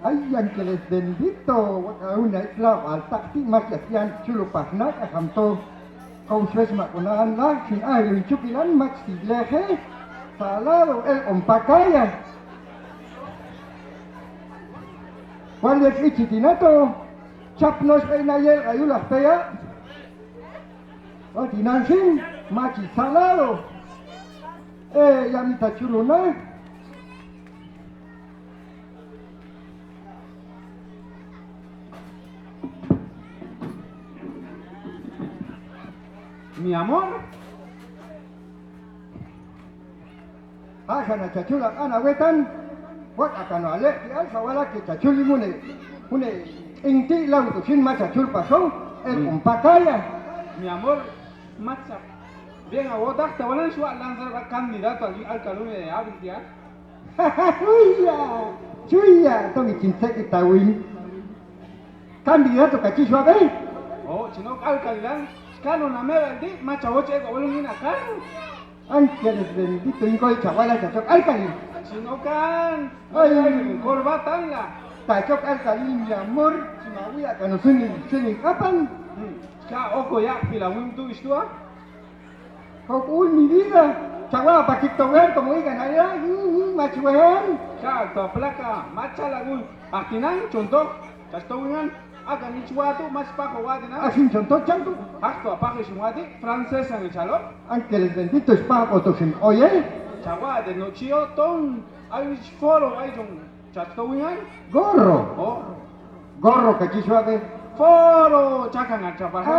Ay, ángeles bendito, una isla alta, si más yasian chulo pasnak, ahamto, kau sues makunan lah, sin ayo chukilan mak si lehe, salado el ompakaya. ¿Cuál es el chitinato? Chapnos einayel ayulas pea. O tinansin, machi salado. Yamita chulo na. Mi amor. Sana chachula ana wetan. Wat akan alek di al sawala ke chachuli mune inti lau tu sin ma chachul pasó el umpakaya. Mi amor, macha. Bien, a vos te van a lanzar candidato al alcalde de Abritia. Chuya, tomi chinsek itawin. Candidato kachiswa be. Oh, chino alcalde. Kano na mera di macha oche ko walong ina kan. Ángeles bendito ingoy chavala chachok alcalde. Chino kan. Ay, corbatan la. Chachok alcalde mi amor, chimawi akan sini kapan? Ya oko ya pila tu istua. Kau mi vida. Chavala pakito ver como digan allá, machuean. Ya to placa macha lagun. Akinan chonto. Chastowingan. Akan ichwatu mas pako wadina. Asin chonto chanto. Acto apague shimwati francés en el chalo. Ángeles bendito es para otosin. Oye, Chagua de nochio ton ay foro ay ton chastowingan. gorro. Oh, Gorro kachiswa be. foro chakan a chapaja.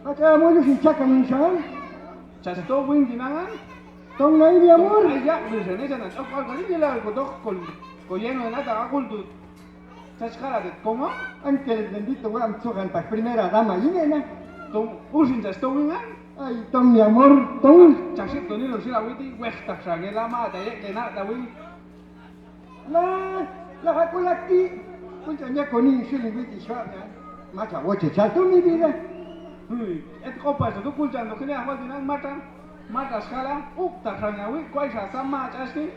Hacayamul sin chakan insan. Chastowin dinangan. Tong nai mi amor. Ay ya, dicen esa na chokal kali nila ko dok ko lleno de nada aguldu. Chachkara de como Ángeles bendito voy a sugan pa primera dama yinena. ton usin chastowingan. Ay, tong mi amor, tong. Chashik to nilo sila witi wekta shagela ma da ye na da wi. La hakulaki. Kuncha nya koni shili witi shwana. Macha woche chato mi vida. Et copa eso tu kulchan que le hago dinan mata skala ukta khanyawi kwaisa sama chaski.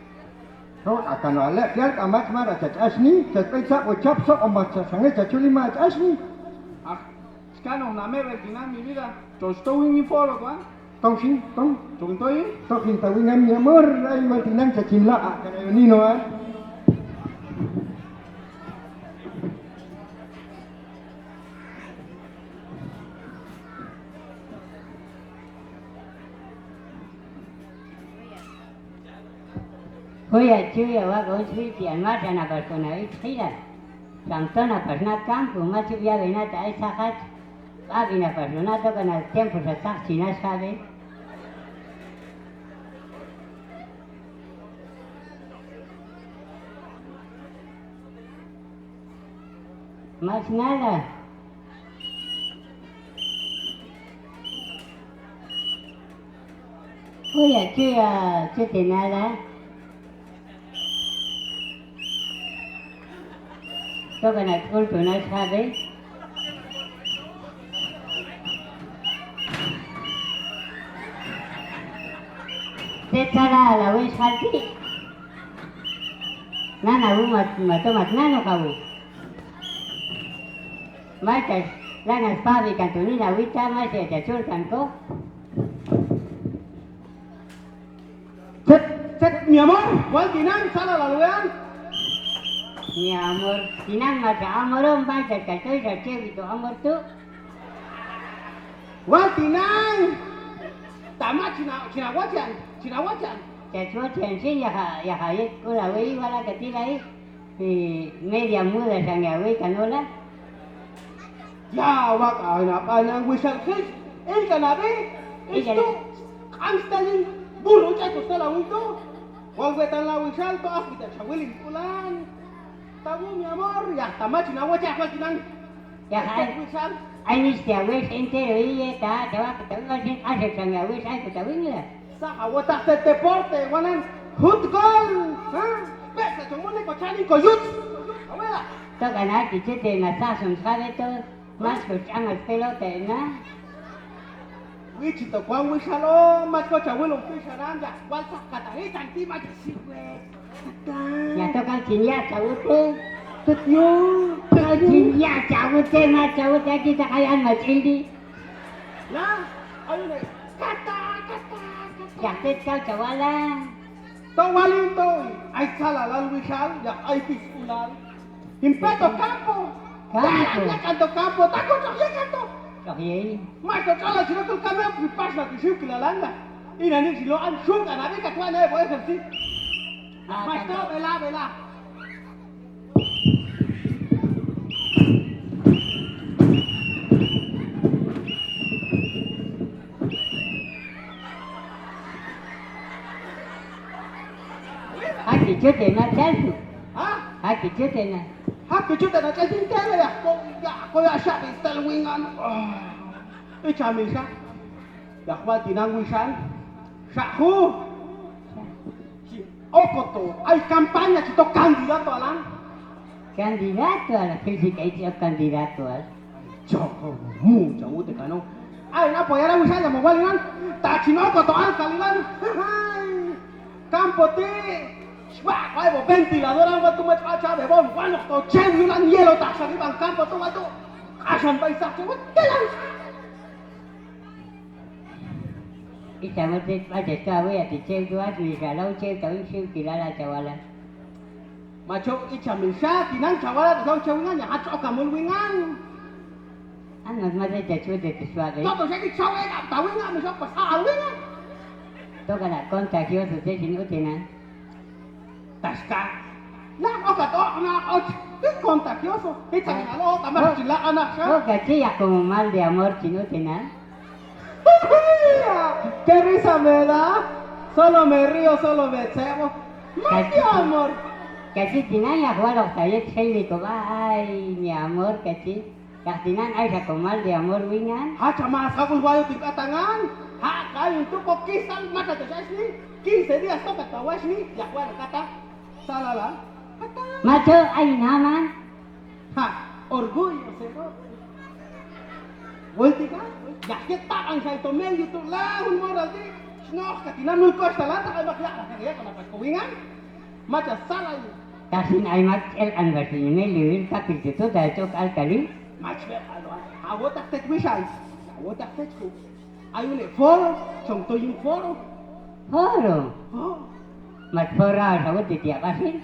Kau akan alek dia amat mara chachasni, chapaicha o chapso o macha sange chachuli machasni. Ah, skano na mera dinan mi vida. Chostowin foro kan. Tong sin, tong. Chungtoi. Tokin tawingan mi amor, ay maltinang chachimla akan ayunino ah. Hoya chuya wa go switi almata na persona itira. Samtona persona campo machu ya venata ai sahat. Abina persona to kana tiempo sa tak china sabe. Más nada. Hoya chuya chute nada. Toca na culpa no sabe. Te cara la voy salti. Nana bu matomat nano kabu. Maitas lana spavi cantonina wita más ya chachur canco. Set mi amor, ¿cuál dinan sala la luean? Mi amor, sinang mata amorom baca katoy sa cewito amor tu. ¿Cuál dinan? Tama china wajan. Chachua chensin ya hayek kula wei wala katila media muda sanga wei kanola. Ya wak ana panang wisal kis. El kanabe. Esto kanstalin bulu chato sala wito. Wal wetan la wisal to afita chawilin pulan. Tamu mi amor, ya tama china wajan cuál dinan? Ya hay. Wisal. Ai ni stia wei entero y ta wa katanga sin ase sanga wei sai katawinga. Sa awata te deporte wanan hutgol. Ha? Pesa chomone ko chani ko yut. Awela. Toca na kichete na sasun sabe to más que changas pelota na. Wichito kwan wisalo mas ko chawilo fisharanja. Wal sa katahita antima chisiwe. Ya kang cinya cawute. Tetyo. Kau cinya cawute mah cawute kita kayaan mah cindi. Nah, ayun eh. Kata. Yakit kau cawala. Tong walin to. Ay salalal wisal, yak ay pisulan. Impeto campo. Campo. Ya kanto campo, tako ya kanto. Oke. Mato kala sila kul kami pripas na tisiu kilalanda. Ina ni silo an sung anabi katwa na boy kersi. Mato bela. Aki chute na chalsu. Hah? Aki chute na. Hak kejutan na kasi tele ya. Ko ya siya bistal wingan. Ichamisa. Yakwa tinang wisan. Sahu. Okoto ay kampanya cito kandidato alang. Candidato a la física y yo candidato a. Joko mu jamu te kano. Ay na poyara wisan ya mo walingan. Tachino koto al kalilan. Campo ti. Wah, ay bo ventilador ang watu mat acha be bon wano to chen yulan yelo ta sa ibang campo to watu. Asan paisak to telan. Estamos después tahu ya di cel dua di kalau cel tahu siu kilala cawala. Macho ichamisa tinang chawala to chawingan ya acho kamul wingan. Anak mata jatuh de sesuatu. To to segi chawe ka tawingan mi sok pasal wingan. Tu kana contagioso de sini utinan. Taska. Lah o ka to na o contagioso. Ichan alo tamar sila anak sa. Oh, gaji ya como mal de amor sini utinan. ¡Qué risa me da! Solo me río, solo me cebo. ¡Ay, mi amor! Kasi tinan ya jual tayet seli ko ay mi amor kasi. Kasinan ay sa komal de amor wingan. Ha, chama, sagul guayo tingkatangan. Ha, kayo tu ko kisal mata to sa ni. 15 días to katawas ni. Ya kuan kata. Salala. Kata. Macho ay naman. Ha, orgullo sebo. Ulti ka? Ya kita ang sa ito medio to lahun mo dati. Snok katinan mo ko sa lata kay bakla kaya ko dapat kuwingan. Macha salay. Kasin ay mat el anversi ni luir kapil itu dah cok alkali. Macho alo. Awot tak tek wisay. Awot tak tek ko. Ayun eh foro, chong to yung foro. Horo. Oh. Mat fora sa wot tiap asin.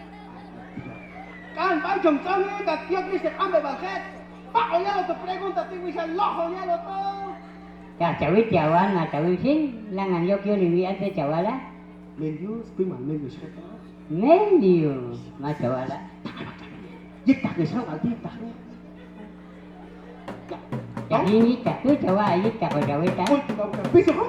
Kan pa chong chong ni ka tiyak ni se ambe balket. Pa onya lo to pregunta ti wisay loho nya lo to. Ya cawit jawan na cawit sin langan yok yo ni ante cawala. Mendius pimal mendius ka. Mendiu ma cawala. Yik ke sa alti tak. Jadi ini tak tu cawa ini tak kau cawit tak. Oi, ka piso ko.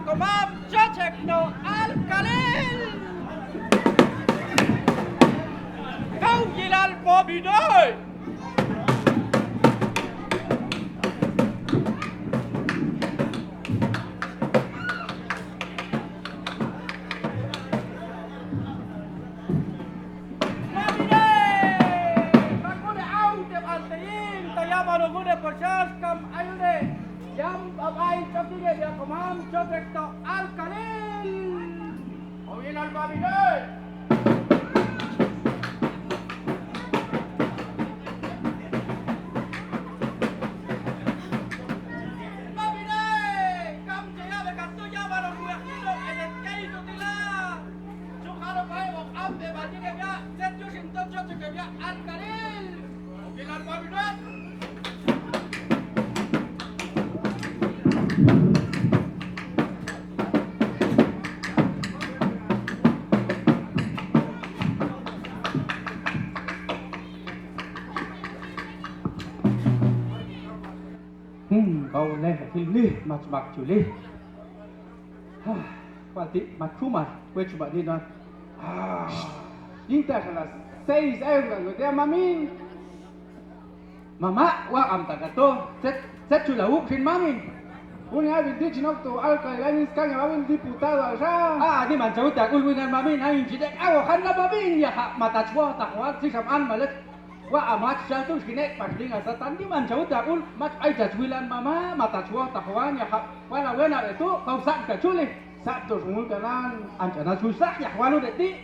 Comam Chachekno Alkalil Kau gilal Bobidoy Jam abay chokige dia komam chokek to alkalil. Owin al babidoy. Babidoy, kam jaya bekatu jama lo kuyakido edet kaito tila. Sukaro kai wong ambe bajige dia setu sinto chokege dia alkalil. Owin al babidoy. Kau lên phải phim đi, mặt bạc chủ đi. Quan tị mặt khu mặt, quên chủ bạn đi nói. International 6 euros người ta mamin. Mama, wa am ta kato, set chula uk sin mamin. Una vez dicho no tu alcalde España va a un diputado allá. Ni man jauh tak ulwinan mamin ayin jidek awo kan na mamin ya ha mata chwa tak wa si saman malet wa amat jatuh kinek pasling asatan di man jauh tak ul mat ai jadwilan mama mata chwa tak wa ya ha wala wena itu kau sak ka chuli sak tu sungul kanan ancana susah ya walu deti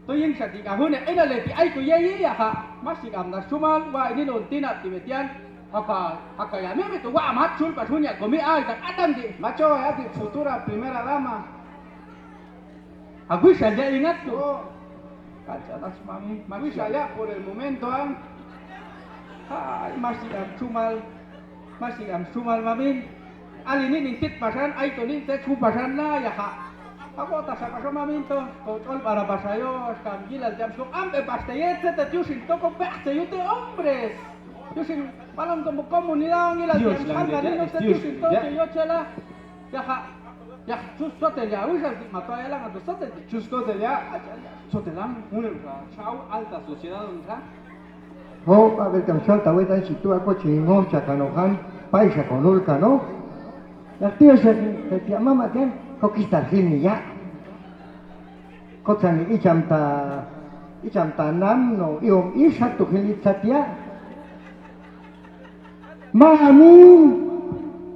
to yin sati ka hune ina le ti ai ku ye ya ha masih am nas cuman wa ini non tinat tibetian apa ya mimi tu wa amat chul pasunya komi ai tak adam di Macho, ya di futura primera dama. aku saja ingat tu Oh, kaca tas mami Mami saya por el momento, Ay, masih am sumal mamin. Ali ni nintit pasan, ay to nintit su pasan na ya ha. Ako ta sa pasan mamin to, tol para pasayo, skam gilal jam sok ambe pastayet se te yusin toko pastayut de hombres. Yusin malam como comunidad gilal jam san ganino se yusin to yo chela. Ya ha. Ya sus sote ya usa mato ya la to sote. chusco de allá. Sotelam un chau alta sociedad unta. Ho, a ver, camsal, tawet ay situ ako chingom chakanohan, paisa konul kano. La tío se te mama ten, kokistar hini ya. Kotsan icham ta nam no iom isat tu hilit satya. Mami,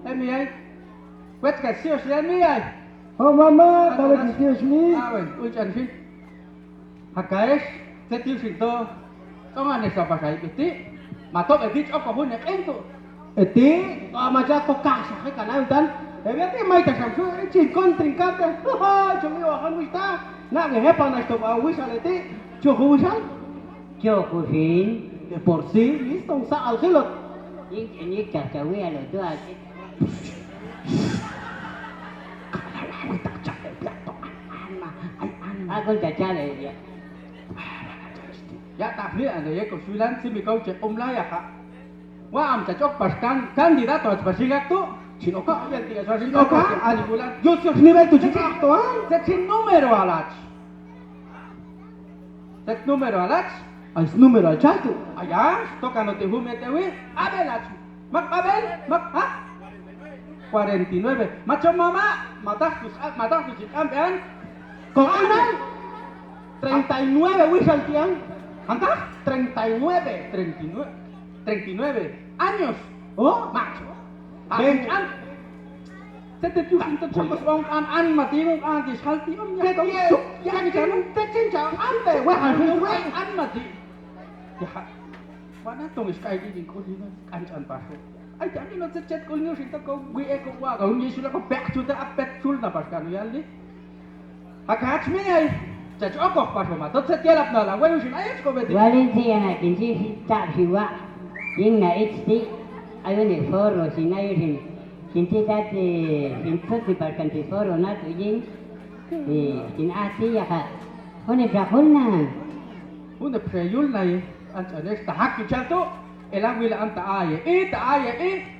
Emi ay. Wet ka sios ya mi ay. oh mama, tawet itios ni. Awen, ucan sih. Hakaes, setiu sinto. Tongan esa pasai piti. Matok edit apa pun nek ento. Eti, macha ko casa, que canal dan. Vete mai ta samsu, chi contrincante. Chumi wa han wista. Na que hepa na esto ba wisa leti. Chuhu wisa. Cho cô xin. De por sí, listo, sa al khilot. Những chặt chặt với là tôi con chặt cha này Ya tak ni ada ya konsulan si mi kau cek lah ya kak. Wah am cocok paskan kandidat atau pasigat tu. Sinoka yang tiga soal sinoka ali bulan. Yo soy nivel tu chica to, Set numero alach. Set numero alach. Al número al chato. Ayah, toka no te hume te wi. Abelach. Mak abel, mak ha? 49. Macam mama, matah tu si kampian. Con Anan. 39 wisal tiang. ¿Cuántas? 39 años. Oh, Macho. Ven. Sete tu sinto chamos an mati an di salti om ya kau Setiap ya ni kan te cinca ampe wa an mati. Ya. Wana tong is kai di ko di kan an paso. Ai tani no chat ko ni sinto ko wi e ko wa ko ni sula ko back to the apet sul na pas kan ya li. Akach me ai. Chat oko paso ma tot set yelap na la wa ni sin ai ko beti. Valencia na kinci tak siwa yung na HD ayun ni foro sinayo kinci dati kinci parkanti foro na tu yung kinasi ya ka hone prakol na Una preyul na anchanes tahak kichalto elang wila anta aye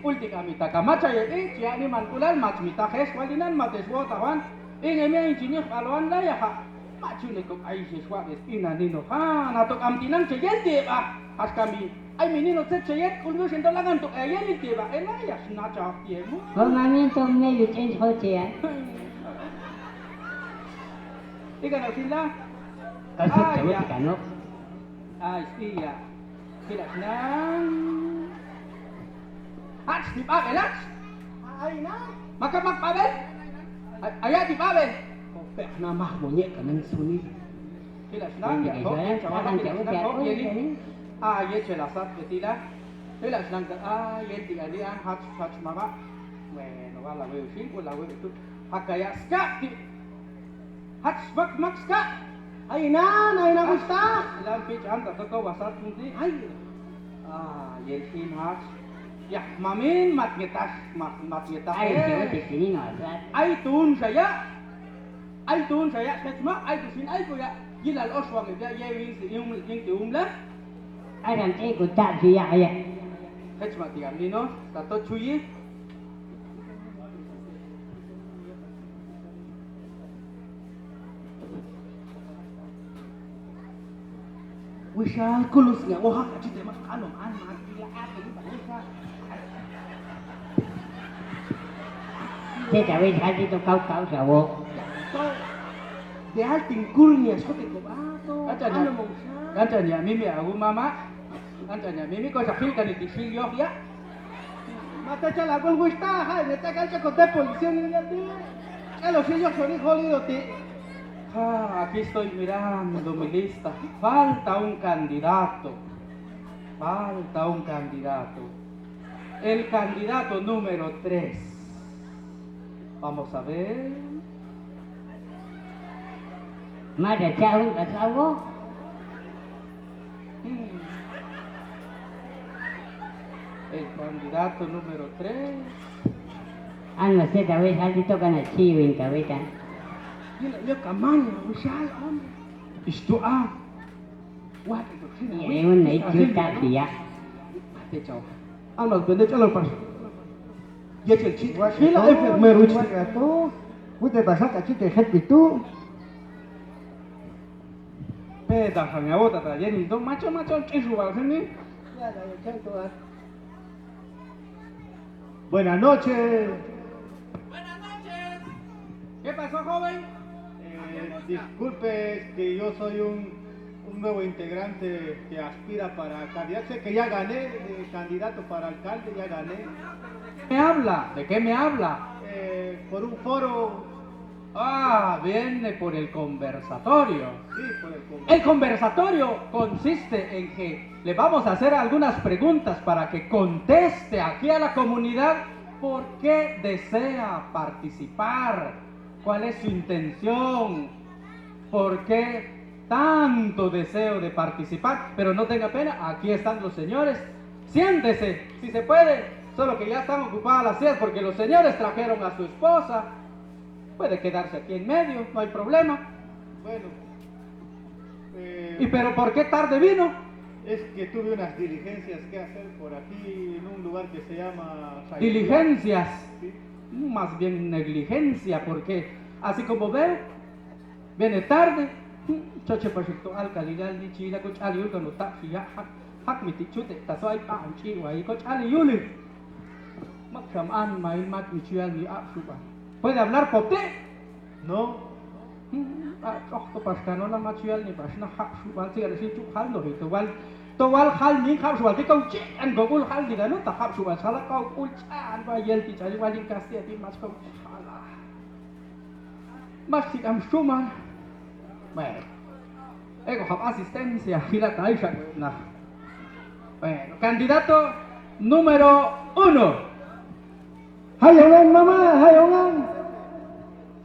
ulti kami takamacha ye siya ni mankulal machmita hes walinan mateswo tawan ngeme injinya kalwan la ya ha machule ko ay seswa es inanino ha natok amtinan cheyete ba as kami ay menino set cheyet kulyo sento lagan to ayeli te ba ena ya snacha tiemo o mami to me yu change ho che ika na sila kasi chawat ka no ay iya tidak nang ats di pa belats Ay na. maka magpabel ayat di pabel Pek nama monyet kanang suni. Tidak senang ya, kok yang cakap tidak senang kok jadi ye celasat betila. Tidak senang ye tiga dia hats mama. Bueno, wala we usin wala we itu hakaya ska di hats mak ska. Ay na gusta. Lampi chan tak kau wasat nanti. Ay. Ye in hats. Ya, mamin mat ngetas. ay chawat di sini no asat Ay tun saya cuma ay tusin ay ko ya gilal oswang ya yung tiumla ay ram che ko tak siya kaya cuma tiga nino tato cuyi Wisal kulus nga wah ka cite mas kanom an mat gila apa ni bangsa. Thế chả biết hai to cao cao sao bộ. De altin kurnia sote ko ato. Kacanya, Ano mong siya? kacanya mimi aku mama. Kacanya mimi ko sakil kan itisil yok ya. Mata chala con gusta, ha, neta calcha con de policía ni ya ti. Los sillos son jodidos ti. Aquí estoy mirando mi lista. Falta un candidato. Falta un candidato. El candidato número 3. Vamos a ver. Mà để cha không cả sao bộ. El candidato número 3. Anh mà sẽ chả biết hai to cái này chi mình cả biết anh. Gila, dia kamanya, usai om. Isto ah. Wah, itu sih. Vậy mình nãy chưa ta thì ạ. Mate chao. Almas bende calo pas. Ya cel chi. Buat Gila itu, enfermero chi. buat itu, udah bahasa kacau tehet itu. Peda hanya bota ta yeni do macho chisu ba sini. Buenas noches. Buenas noches. ¿Qué pasó, joven? Disculpe, es que yo soy un nuevo integrante que aspira para candidato. Sé que ya gané de candidato para alcalde, ya gané. ¿Me habla? ¿De qué me habla? Por un foro, Ah, viene por el conversatorio. sí, por el Congreso. El conversatorio consiste en que le vamos a hacer algunas preguntas para que conteste aquí a la comunidad por qué desea participar, cuál es su intención, por qué tanto deseo de participar. Pero no tenga pena, aquí están los señores. Siéntese, si se puede, solo que ya están ocupadas las sillas porque los señores trajeron a su esposa. Puede quedarse aquí en medio, no hay problema. Bueno, ¿Y pero por qué tarde vino? es que tuve unas diligencias que hacer por aquí en un lugar que se llama Sayulá. Diligencias, Sí. más bien negligencia, porque así como ve, viene tarde. Choche pasito alcalidad ni chila coach ali yul kanu ta ya hak miti chute ta soy pa an chi wai coach ali yuli. Mak an mai mak mi chial ni a suba. ¿Puede hablar pote? No, To paskano na machial ni pasna hak suba si si chu hal no to wal hal ni khap suba ti kau chi an gogul hal di ganu ta khap suba sala kau ul chan ba yel ti chali wali kastia ti mas kau hala. Mas si am suma. Bueno, con asistencia, fila caixa. Bueno, candidato número 1. Hayongan mamá, hayongan.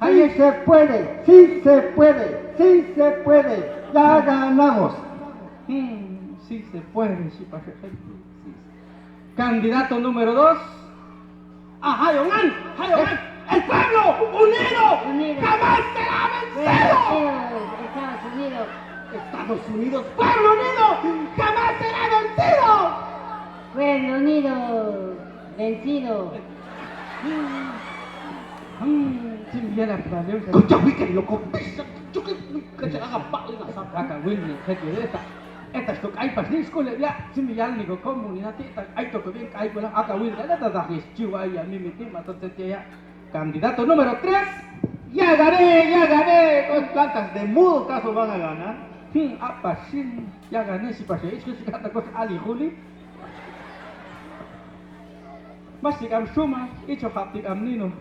Sí se puede, sí se puede, sí se puede. Ya ganamos. Sí se puede, sí pasa. Sí. Candidato número 2. Ah, Hayongan, Hayongan. El pueblo unido. Unido. Jamás será vencido. Estados Unidos. Estados Unidos, pueblo unido. Jamás será vencido. Pueblo Unido. Vencido. Sí, ya la planeó. Escucha, que loco. Yo que te haga palo. Acá, Willy, esta es tu hay pasnis con ya, si me llaman digo comunidad, hay to que bien hay con acá Willy, ya te da chihuahua y a mí me tima, entonces ya. Candidato número 3. ya gané. Con plantas de mudo caso van a ganar. Apa sih? Ya gané si pasé, es que si kata kos Ali Juli. Masih am suma, itu hati am nino.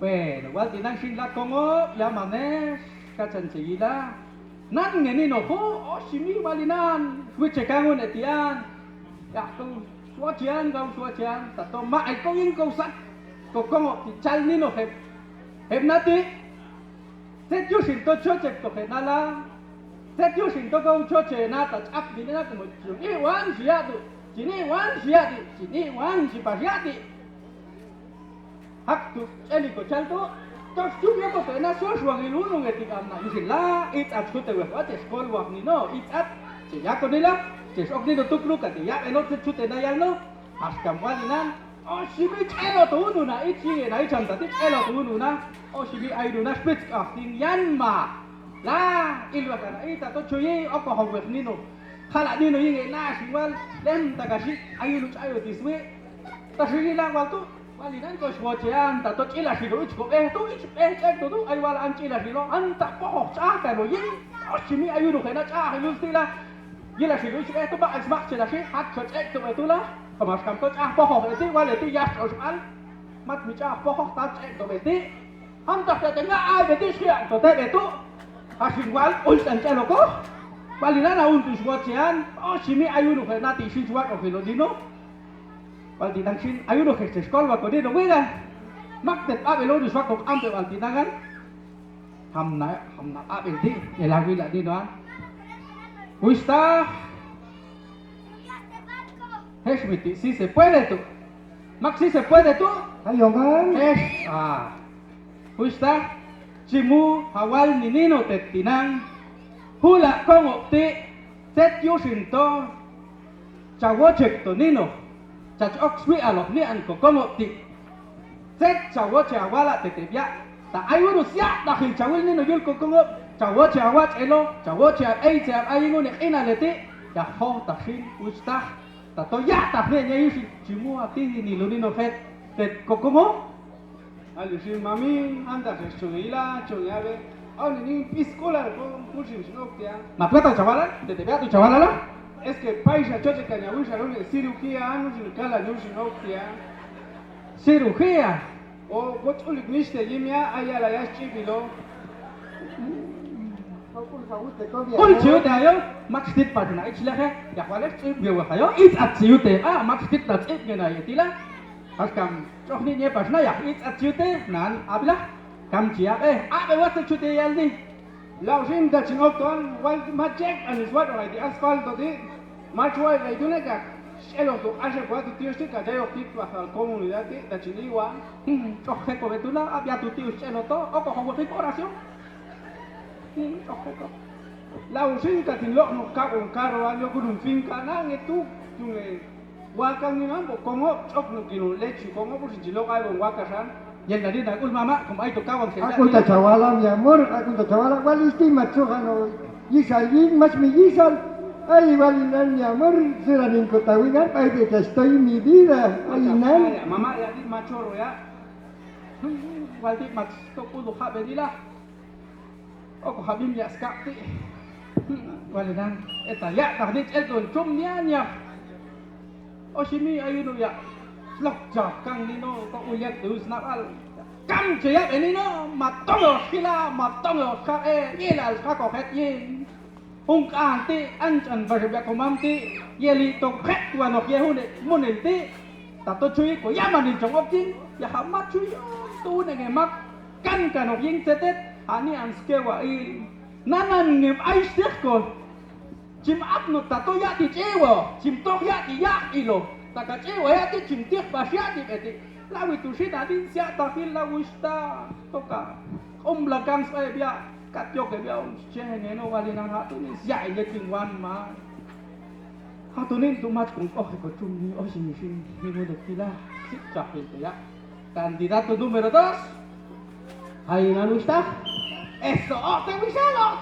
Bueno, igual tinang sin la kongo, ya manes, kacan seguida. Nan ngenino ho, oh simi walinan, switch kangun etian. Ya tu, suacian kau suacian, tato ma ai kau ing kau sak. Kau kongo chal nino heb nati. Set yo sin to choche to nala. Set yo sin to kau choche na ta ap ni na como ni wan siatu. Sini wan si pasiati. Hak tu eli ko chal to. Tos tu yo ko na so swang ilunong etikam na. Yusin la it at chute we what is call wak ni no. It at si ya ko nila. Si sok ni no tuklu ka ti ya eno chute na yal no. Askam walinan. Oh sibi elo to unu na it si na icham ta tik elo to unu na. Oh sibi ay do na spits ka tin yan ma. La ilwa ka na ita to chuyi o ko hawek ni no. Kala ni no yung na siwal lem tagashi ayu luch ayu tiswe. Tashi lang waktu Walinan ko swachean ta to chila shiro ich ko tu ich tu ay wala an chila shiro anta po cha ka no yin oshimi ayuno kena cha hilus tila yila shiro ich tu ba asmak chila shi hat chot tu etula kamas kam to cha po ti wala ti yas osal mat mi cha po ta tu beti anta ta tenga ai beti sia to te betu asin wal ul san cha loko walinan aun tu swachean oshimi ayuno kena ti shi swak o filodino Waltinangsin, ayun ke sekolah waktu dia dongeng, mak tet apa lo di suatu ampe waltinangan, hamna apa ini, elagi lah di doan, Wista, miti, si se puede tu, mak si se puede tu, Ayo kan? Wista, cimu hawal ninino tetinang, hula kongokti, set yusinto, cawo cek to nino. Chach oxwi alok ni an ko komo ti set chawo chawala tetebya ta ayuru sia ta hil chawil ni no yul ko komo chawo chawa chelo chawo cha ai cha ayingu ne ina leti ya ho ta hin usta ta to ya ta ne ne yusi chimu ati ni lo ni no fet tet ko komo Alusin mami anda que chungila chungabe aun ni piscola ko pusin snoktia ma plata chavala tetebya tu chavala la es que paisa choche cañabucha no le cirugía no se cala no se noktia cirugía o botulik niste yimia ayala ya chibilo Kul chiu te ayo max tit pa na ich lahe ya kwale chip yo hayo it at chiu te max tit na chip ngena yetila has kam chok ni ne pas na ya it at chiu te nan abila kam chia be wat chiu te yaldi la usin da chinokton wal ma check an is what right the asphalt di macho la iduneka elo to ashe kwa tu tío stika jayo kit wa comunidad da chiliwa chok he ko betula abia tu tiu chelo to o ko hobo oración la usin ka tin lo no ka un carro año con un finca na ngetu tunge wakan ni mambo como chok no kinu lechu como por si lo ga un wakasan Yan dari na ul mama como ay to kawang Aku tak cawala mi amor, aku tak cawala wali istimat sohano. Yisal yin mas mi yisal. Ay walinan mi amor, seranin ko tawingan ay de estoy mi vida. Alinan. mama ya di machoro ya waldi max to kulo ha bedila o ko habim ya skapti walidan eta ya tahdit eton chum nya o shimi ayuno ya lok ja kang nino ko uyat dus nakal kam jaya enino matongo sila matongo ka yela ka ko het yin ung anti anchan berbia komamti yeli to het wanok yehune monelti tato chui ko yamanin jongok jin ya hamat chui tu ne mak kan kanok yin setet ani an skewa i nanan ngem ai stek ko chim apno tato ya ti chewo chim tok ya ti ya ilo taka chewo ya ti chim tek ba ya ti beti lawi tu shi da din sia ta fil la wista toka belakang saya bia kat yok bia che ne no wali nang ha tu ni sia ye ting wan ma ha tu ni tu mat kung ko chum ni o sin ni mo de pila sit cha ya candidato número 2 Ahí no está. eso te wisalo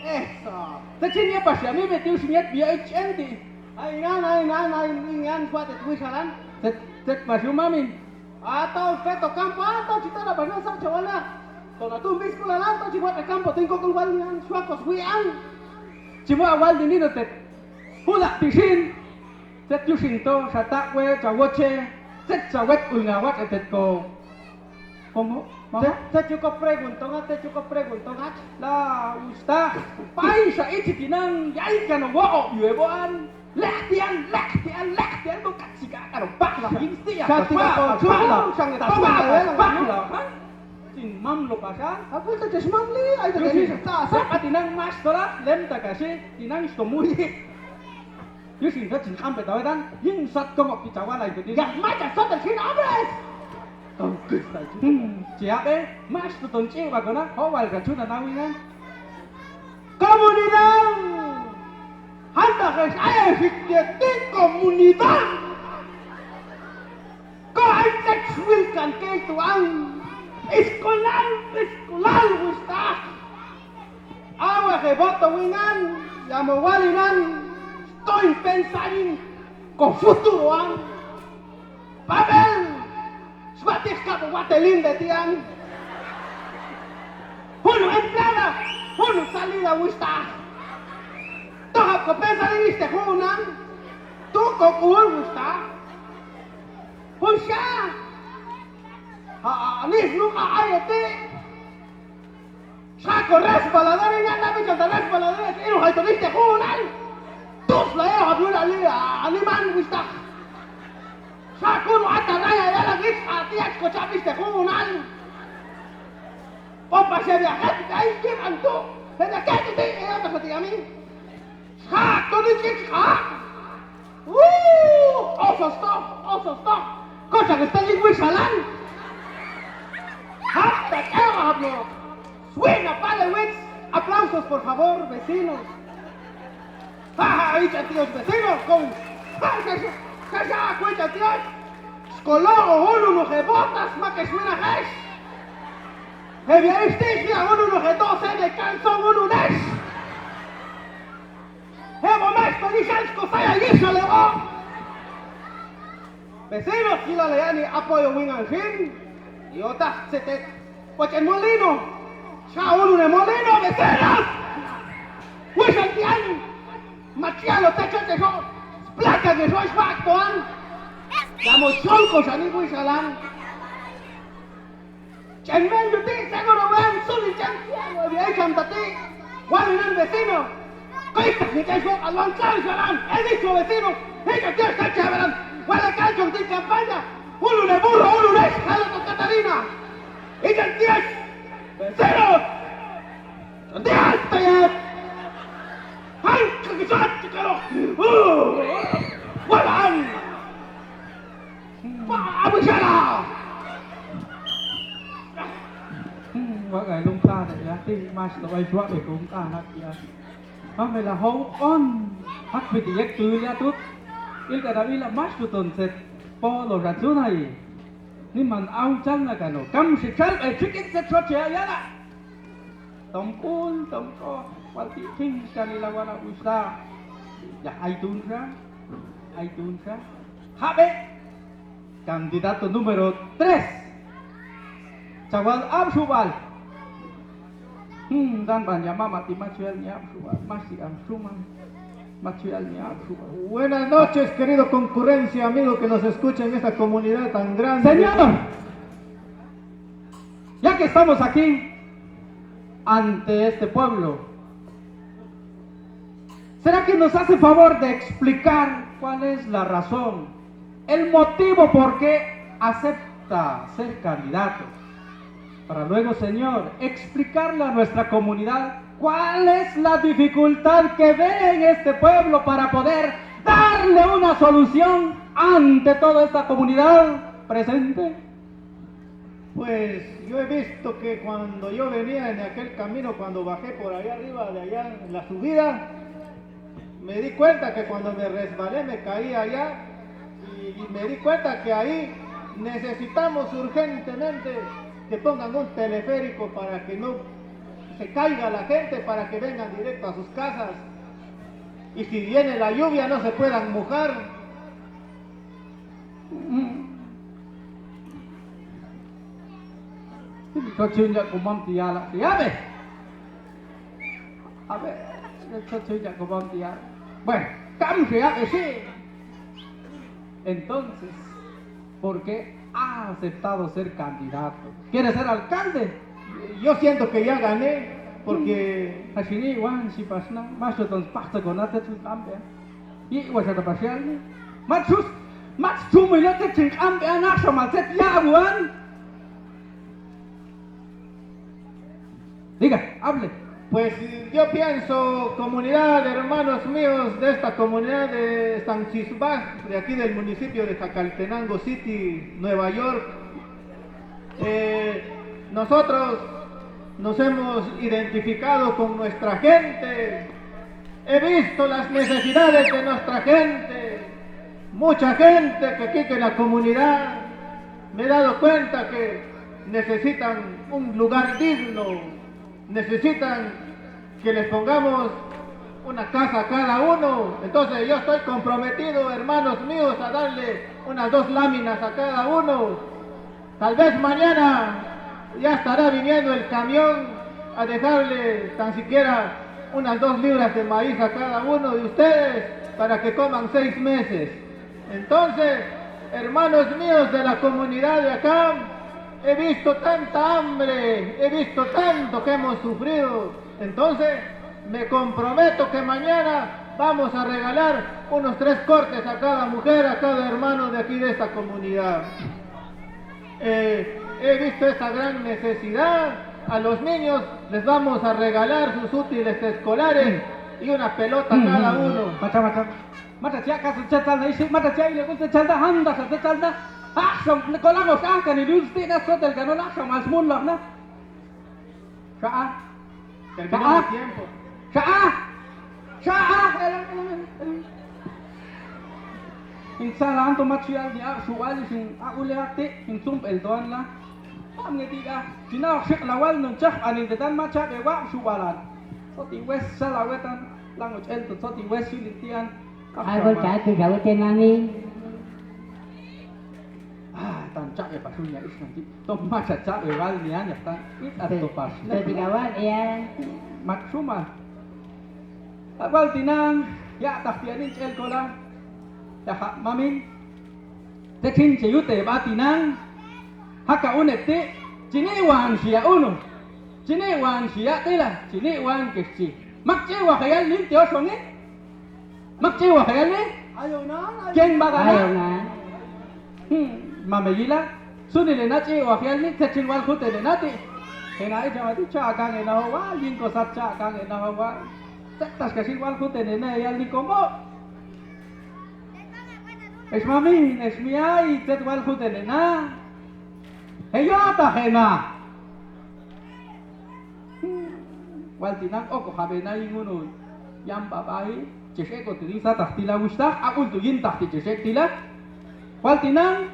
eso te chinia pa si a mí me tiu simiat bia HND Ahí ingan kuat itu wisalan. Tet masih mamin. Atau feto campo, atau cita na bana sa chavala. Tona tu bis kula lan, to chibuat campo, tingko kulwal yang suakos wiang. Cimo awal din nino tet. Hula tisin. Tet yusinto sa takwe chawoche. Tet chawet ulngawat tet ko. Como? Te cukup preguntongat, La usta. Pai sa ichitinang yai kano wo yueboan. Lehtian tu katsika karo bakla hinsti ya. Bakla. Tin mam lo pasan. Aku tak jesmam li, ay tak Yusin, sa sa tinang mas tola lem ta kasi tinang stomuli. Yusin ka chin kampe tawedan yin sat komok picawala itu dia. Ya maca sa sin abres. Siapa? Mas tu tonci bagona hawal ka chuna nawingan. Comunidad. Handa que saya fikir komunitas. Kau ajak swilkan ke tuang. Escolar gusta. Awa que voto wingan, ya mo walinan. Estoy pensando con futuro. Papel. te escapo guatelín de tian. Uno entrada, uno salida wista. Toja copensa de viste junan. Tu kokul wista. Hunsha. Anis nu ayete. Saco resbalador y nada me chanta resbalador. Ino hay viste junan. Tus la era habla animan wista. Saco no ataraya ya la gis atiach cocha viste junan. Opa se viaja, ahí llegan tú. ¿Desde qué tú te digas a mí? ¡Ja! ¡Tú dices ja! Also stop! Cosa que está allí muy salán. ¡Hasta que hablo! ¡Suena, Palewitz! Aplausos, por favor, vecinos. ¡Ja, ja! Tíos vecinos! ¡Con! ¡Ja, ja! ¡Cuenta, tíos! ¡Scologo, uno, que botas, ma que suena jes! Evidentemente, uno que dos de canción uno des. Hemos visto ni salsco sai allí se levó. Vecinos, si la leani apoyo wing al fin. Y otras se te porque el molino. Ya uno de molino, vecinos. Pues el piano. Machialo techo que yo. Placa que soy factoan. La mochonco ya ni voy salán. Chanmen yo te seguro van solo chantiago de ahí chantati. ¿Cuál es el vecino? Coita que te hizo avanzar serán. He dicho vecino, ella te está chéverán. ¿Cuál es el cancho de campaña? Uno de burro, uno de jalo con Catarina. Y chantias, vecinos. Chantias, tayat. ¡Ay, que chanti, caro! ¡Gualan! ¡Abusala! Wa ngày lung ta để là tin mas lo ai chua để cũng ta nak ya. Ha me la hong on. Hak bị tiệt từ ya tut. Il ka davi la mas tu ton set. Po lo ra chu này. Ni man au chang la kano. Kam si chal ai chicken set cho che ya la. Tong ko. Wa ti ting sa ni la wa la usta. Ya ai tun sa. Habe. Candidato número 3. Chawal Abshubal. Dan Banyama Mati Machuel ni Abshubal. Masi Abshuman. Machuel ni Abshubal. Buenas noches, querido concurrencia, amigo que nos escucha en esta comunidad tan grande. Señor, ya que estamos aquí ante este pueblo, ¿será que nos hace favor de explicar cuál es la razón, el motivo por qué acepta ser candidato? Para luego, señor, explicarle a nuestra comunidad cuál es la dificultad que ve en este pueblo para poder darle una solución ante toda esta comunidad presente. Pues yo he visto que cuando yo venía en aquel camino, cuando bajé por allá arriba, de allá en la subida, me di cuenta que cuando me resbalé me caí allá y me di cuenta que ahí necesitamos urgentemente que pongan un teleférico para que no se caiga la gente, para que vengan directo a sus casas y si viene la lluvia no se puedan mojar. Cho chuyên nhận của mong tìa là tìa về. A ver, cho chuyên nhận của mong tìa. Bueno, cam tìa về sí. Entonces, ¿por qué ha aceptado ser candidato? ¿Quiere ser alcalde? Yo siento que ya gané porque Así ni igual si pasna, más o menos pasta con nada tu cambia. Y vas a pasar ni. Machus, mach tu me lo te cambia na so mal set ya buan. Diga, hable. pues yo pienso, comunidad de hermanos míos de esta comunidad de San Chisbach, de aquí del municipio de Jacaltenango City, Nueva York, nosotros nos hemos identificado con nuestra gente, he visto las necesidades de nuestra gente, mucha gente que aquí en la comunidad, me he dado cuenta que necesitan un lugar digno, necesitan que les pongamos una casa a cada uno. Entonces yo estoy comprometido, hermanos míos, a darle unas 2 láminas a cada uno Tal vez mañana ya estará viniendo el camión a dejarle tan siquiera unas 2 libras de maíz a cada uno de ustedes para que coman 6 meses. Entonces, hermanos míos de la comunidad de acá, he visto tanta hambre, he visto tanto que hemos sufrido. Entonces, me comprometo que mañana vamos a regalar unos 3 cortes a cada mujer, a cada hermano de aquí de esta comunidad. He visto esta gran necesidad. A los niños les vamos a regalar sus útiles escolares y una pelota a cada uno. Mata cia ka se chalda isi mata cia ile kun se chalda handa se chalda som ko la ngos ka ni rusti na so del gano la som asmun la na Terminó el tiempo. Insala anto machial dia sual sin ule akte insum el don la am ne tiga sina shik lawal nun chak anin detan macha ke wa sualan so ti wes sala wetan lango el to so ti wes silitian Algo tu jauh te mami. Tan cak ya pasunya is nanti to macha cak e wal nian ya tan it atto pas Tu tiga wat ya. mat suma awal tinang ya tahtianin el kola ya ha mamin tekin ceyute ba tinang haka unete cini wan sia unu cini wan sia tela cini wan kesi mak cewa khayal nin tio songe mak cewa khayal ni Ayo na. ken ba Ayo kana nga. mama yila suni le na cewa khayal ni tekin wal khute le nati kena ija mati cha kang ena wa yin ko sat cha kang ena wa tas kasi wal khute ne na yal ni komo es mami es miai tet wal khute ne na heyota hena wal tinang oko habe na ingunu yam babai chesek ko tisa tahtila gusta akul tu yin tahti chesek tila wal tinang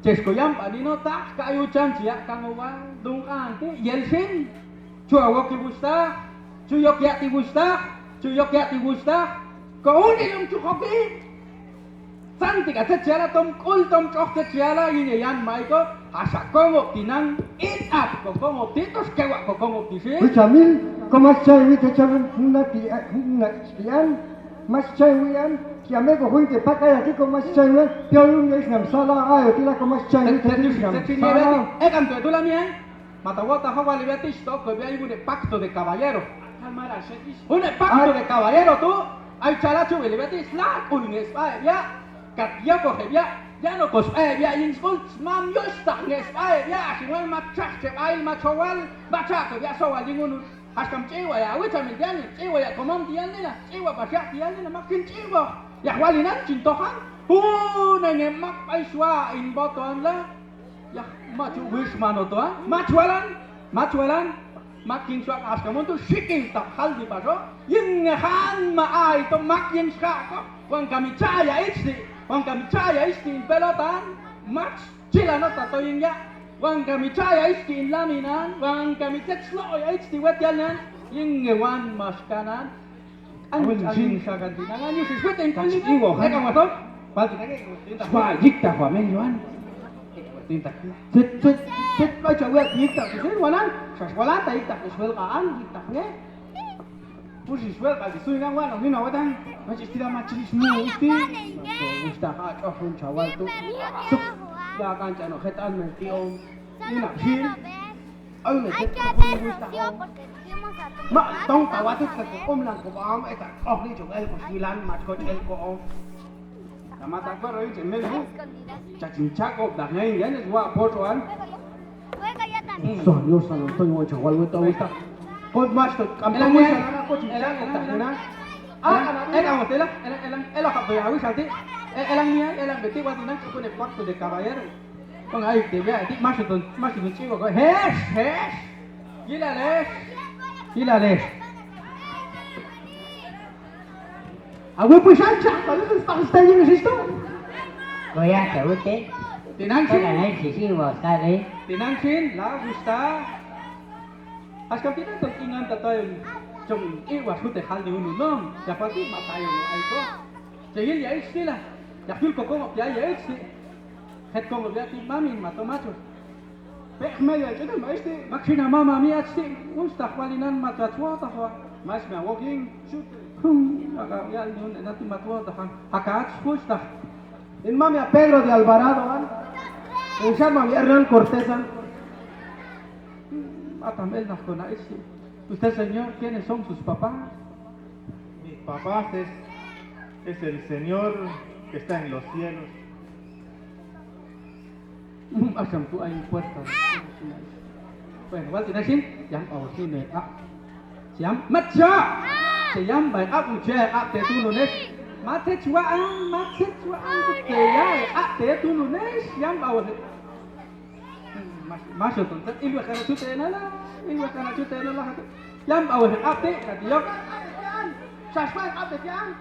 chesko yam padino tak kayu chan cia kangowa dung ante yelsin chua wo ki gusta chuyok ya ti gusta ko uni lum chukopi santi ka ciala tom kul tom chok ciala ini yan mai ko asa kongo tinang it up ko kongo titos kewa ko kongo tisi Jamil, como chay wi te chan na tian, mas chay wian, que amigo junte pa kaya ti como chay wi, pio lum es nam sala ayo tila como chay wi te nam sala. Canto de tu la mía, Matawata Hawa Libertis, toco, hay un pacto de caballero. Un pacto de caballero, tú, hay chalacho y libertis, la, un espada, ya coge, ya no cos, ya, insults, mam, yo está, ya, si no hay machache, hay machowal, machaco, ya soa, ninguno. Hasta chiwa ya, wicha mi diani, chiwa ya, comón diani, chiwa, pasha diani, makin chiwa, ya, walinan, chintohan, nenge mak paiswa, in boton la, ya, machu wish manoto, machuelan, makin swak askamun tu shiking tak hal di paso, yin ngehan maai to makin skako, wang kami caya isti in pelotan, mach chilano tato yin ya, wang kami caya isti in laminan, wang kami tekslo ya isti wetianan, yin ngewan maskanan, anjing sagantinangan yu siswetin kulit iwo, heka maso, pati nage, swa jikta kwa menjuan. Tinta. Sit baca wet yikta kisir wanan. Saswalan ta yikta kiswel kaan yikta nge. Pusi swel ka kisui nang wan ni nawatan. Macam tidak macam semua isti. Usta ka chofun chawal tu. Sup ya kan chano khetan me tio. Ina hin. Ay me set ko usta. Ma tong tawatu sa ko lang ko am eta. Oh ni jong el ko silan mat ko el ko. Mata ko roi jemel hu. Cacing cakop dah ngai ya ni wa potoan. So yo sano to yo chawal we to ita. Kod mas to kampung mo sana ko cicak tak na. Elang hotel elang ka ya wi salti. Elang niya elang beti wa tinang ko ne waktu de caballero. Kong ai de ya ti mas to chiwo ko hesh. Gila les. Awe pusan cak, kalau tu tak stay ni situ. Goya jauh te. Tinang Kau sin. kan hai sisi wasale. Tinang sin, la gusta. Askam tidak ingan tatoy jong iwas hute hal di unu nom. Dapat matayo no aiko. Jadi ya istilah. Ya fil ko ya isti. Het ko ya ti mamin mato macho. Pek medio el chicken maíz. Makina mama mi atsi, usta kwalinan matwatwa ta. Más me walking shoot. Aga ya ni un nati matwa ta. Akach usta. En mami a Pedro de Alvarado, ¿van? En Sharma a Hernán Cortés, ¿van? Atamel nas kona isi. Usted señor, ¿quiénes son sus papás? Mis papás es el Señor que está en los cielos. Asam tu ay puerta. Bueno, igual tiene sin, yang au sini a. Siam matcha. Siam bai a uche a te tu lunes. Mate chuaan te ya a te tu lunes siam au. Masuk tu. Ibu kana chute na la. Ibu kana chute na la. Siam au a te katiok. Shashman, ¿dónde están?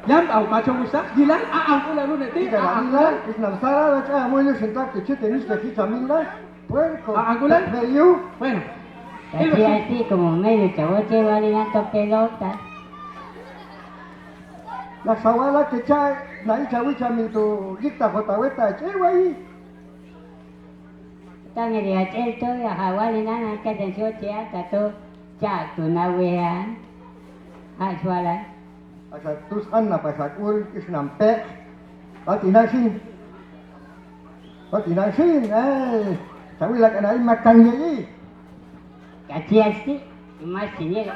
Yam au macho musa, gilan a au ula lune ti. Tika Manila, es la sala de muy sentar que chute ni que ficha Manila. Puerco. Angular. Medio. Bueno, Así, así, como medio chavoche, valinando pelota. La sawala que cha na icha wicha mi tu gita jotaweta che güey. Tan el achel to, ya valinando que te choche hasta to, cha tu na wea. Ah, suala. Asa tus anna pasakul is nampe. Patinasin. Sawila kana makan ye. Así, así, y más dinero.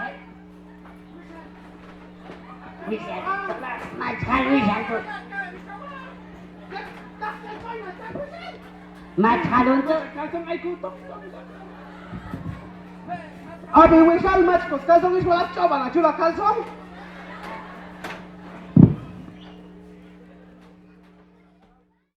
Más jalo y jalo. Más jalo to. Abi Wishal Match, pues caso mismo la choba, la chula calzón.